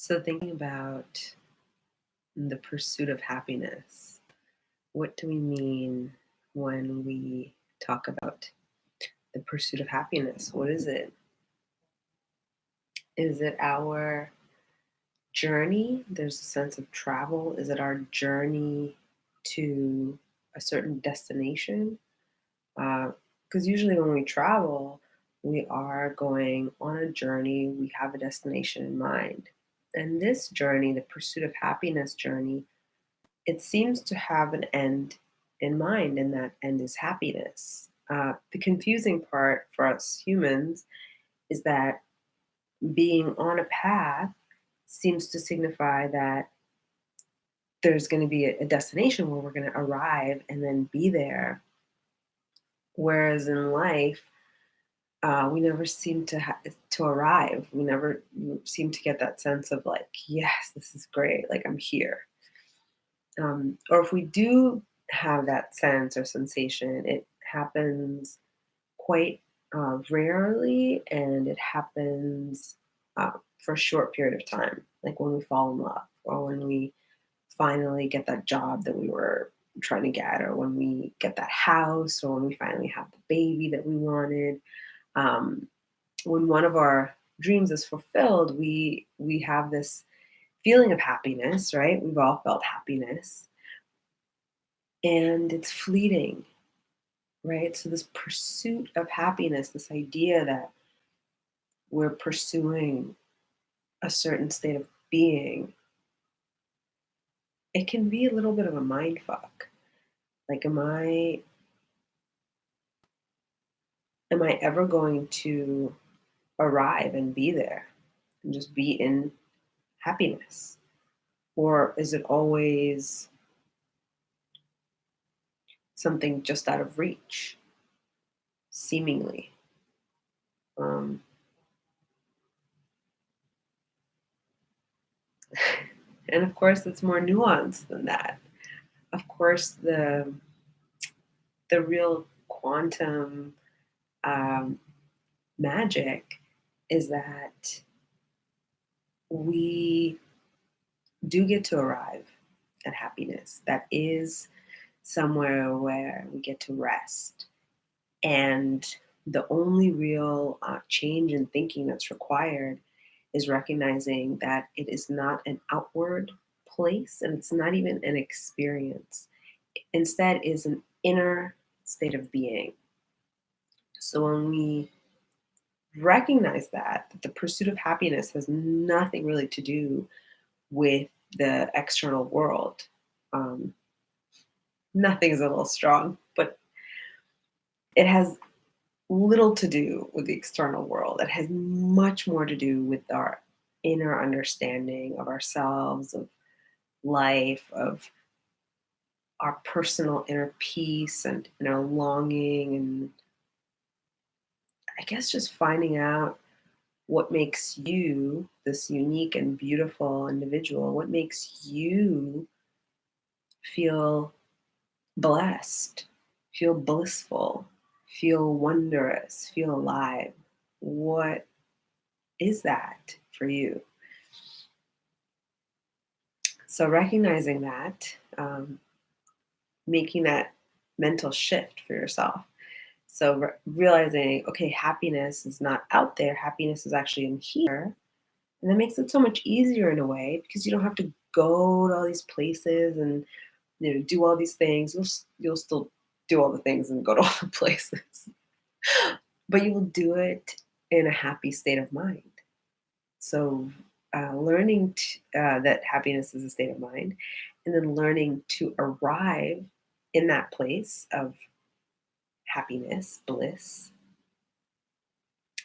So, thinking about the pursuit of happiness, what do we mean when we talk about the pursuit of happiness? What is it? Is it our journey? There's a sense of travel. Is it our journey to a certain destination? Because usually when we travel, we are going on a journey, we have a destination in mind. And this journey, the pursuit of happiness journey, it seems to have an end in mind, and that end is happiness. The confusing part for us humans is that being on a path seems to signify that there's going to be a destination where we're going to arrive and then be there. Whereas in life, we never seem to arrive. We never seem to get that sense of like, yes, this is great. Like I'm here. Or if we do have that sense or sensation, it happens quite rarely, and it happens for a short period of time, like when we fall in love, or when we finally get that job that we were trying to get, or when we get that house, or when we finally have the baby that we wanted. Um, when one of our dreams is fulfilled, we have this feeling of happiness, right? We've all felt happiness, and it's fleeting, right? So this pursuit of happiness, this idea that we're pursuing a certain state of being, it can be a little bit of a mind fuck. Like, am I ever going to arrive and be there and just be in happiness? Or is it always something just out of reach, seemingly? Um, and of course, it's more nuanced than that. Of course, the real quantum um, magic is that we do get to arrive at happiness. That is somewhere where we get to rest. And the only real change in thinking that's required is recognizing that it is not an outward place, and it's not even an experience. Instead, is an inner state of being. So when we recognize that the pursuit of happiness has nothing really to do with the external world. Um, Nothing is a little strong, but it has little to do with the external world. It has much more to do with our inner understanding of ourselves, of life, of our personal inner peace and our longing, and I guess just finding out what makes you this unique and beautiful individual, what makes you feel blessed, feel blissful, feel wondrous, feel alive. What is that for you? So, recognizing that, making that mental shift for yourself. So, realizing, okay, happiness is not out there, happiness is actually in here. And that makes it so much easier in a way because you don't have to go to all these places and do all these things. You'll still do all the things and go to all the places, but you will do it in a happy state of mind. So, learning that happiness is a state of mind, and then learning to arrive in that place of happiness, bliss,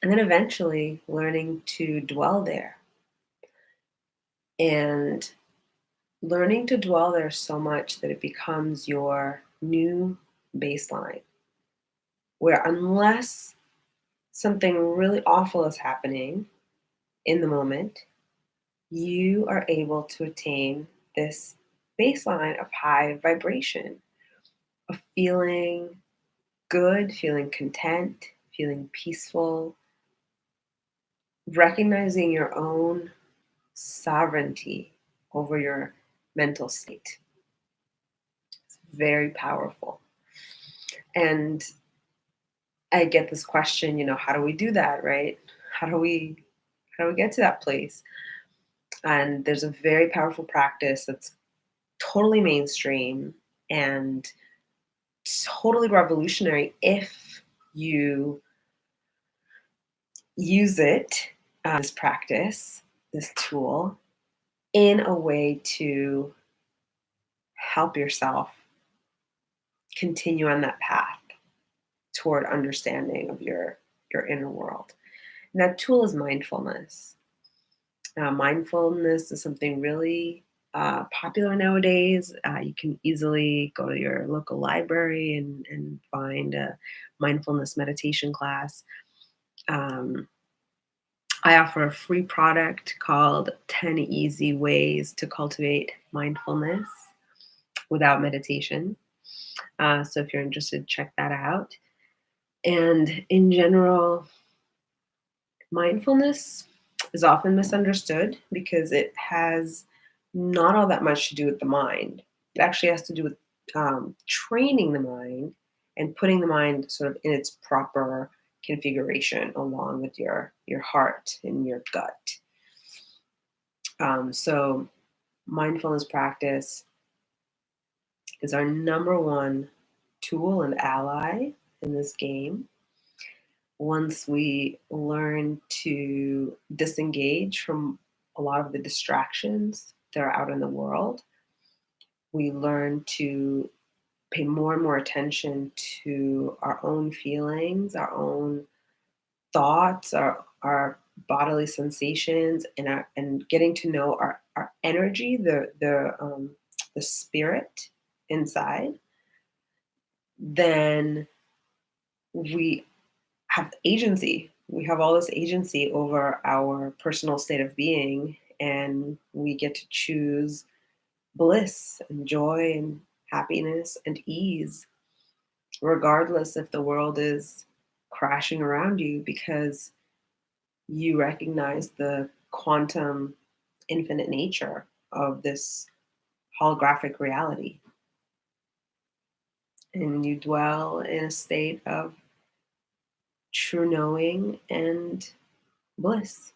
and then eventually learning to dwell there, and learning to dwell there so much that it becomes your new baseline, where unless something really awful is happening in the moment, you are able to attain this baseline of high vibration, of feeling good, feeling content, feeling peaceful, recognizing your own sovereignty over your mental state. It's very powerful. And I get this question, how do we do that, right? How do we how do we get to that place? And there's a very powerful practice that's totally mainstream and totally revolutionary if you use it, this practice, this tool, in a way to help yourself continue on that path toward understanding of your inner world. And that tool is mindfulness. Mindfulness is something really popular nowadays. You can easily go to your local library and find a mindfulness meditation class. Um, I offer a free product called 10 Easy Ways to Cultivate Mindfulness Without Meditation. So if you're interested, check that out. And in general, mindfulness is often misunderstood because it has not all that much to do with the mind. It actually has to do with training the mind and putting the mind sort of in its proper configuration along with your heart and your gut. So mindfulness practice is our number one tool and ally in this game. Once we learn to disengage from a lot of the distractions that are out in the world, we learn to pay more and more attention to our own feelings, our own thoughts, our bodily sensations, and getting to know our energy, the spirit inside. Then we have agency. We have all this agency over our personal state of being, and we get to choose bliss and joy and happiness and ease, regardless if the world is crashing around you, because you recognize the quantum infinite nature of this holographic reality. And you dwell in a state of true knowing and bliss.